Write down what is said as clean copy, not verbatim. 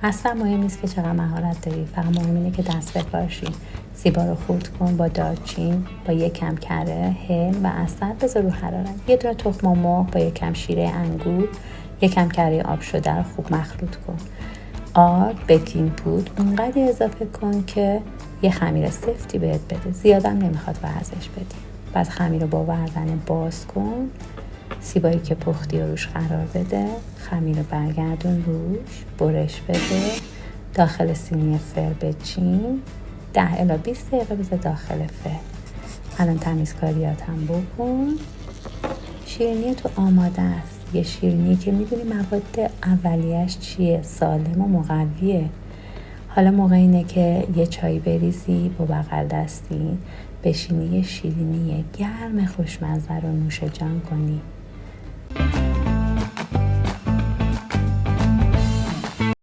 اصلا مهم نیست که چقدر مهارت داری، فقط مهم اینه که دست به کار شی. سیبا رو خورد کن با دارچین، با یک کم کره، هل و عسل بذار رو حرارت. یه دونه تخم مرغ با یک کم شیره انگور، یک کم کره آب شده رو خوب مخلوط کن. آب، بیکینگ پودر اونقدر اضافه کن که یه خمیر سفتی بهت بده، زیادم نمیخواد ورزش بدی. بعد خمیر رو با وردن باز کن، سیبایی که پختی رو روش قرار بده، خمیر رو برگردون روش، برش بده، داخل سینی فر بچین، 10 الی 20 دقیقه بذار داخل فر. الان تمیزکاریات هم بکن. شیرینی تو آماده است. یه شیرینی که میدونی مواد اولیش چیه، سالم و مقویه. حالا موقع اینه که یه چای بریزی با بغل دستی، بشینی یه شیرینی گرم خوشمزه رو نوش جان کنی.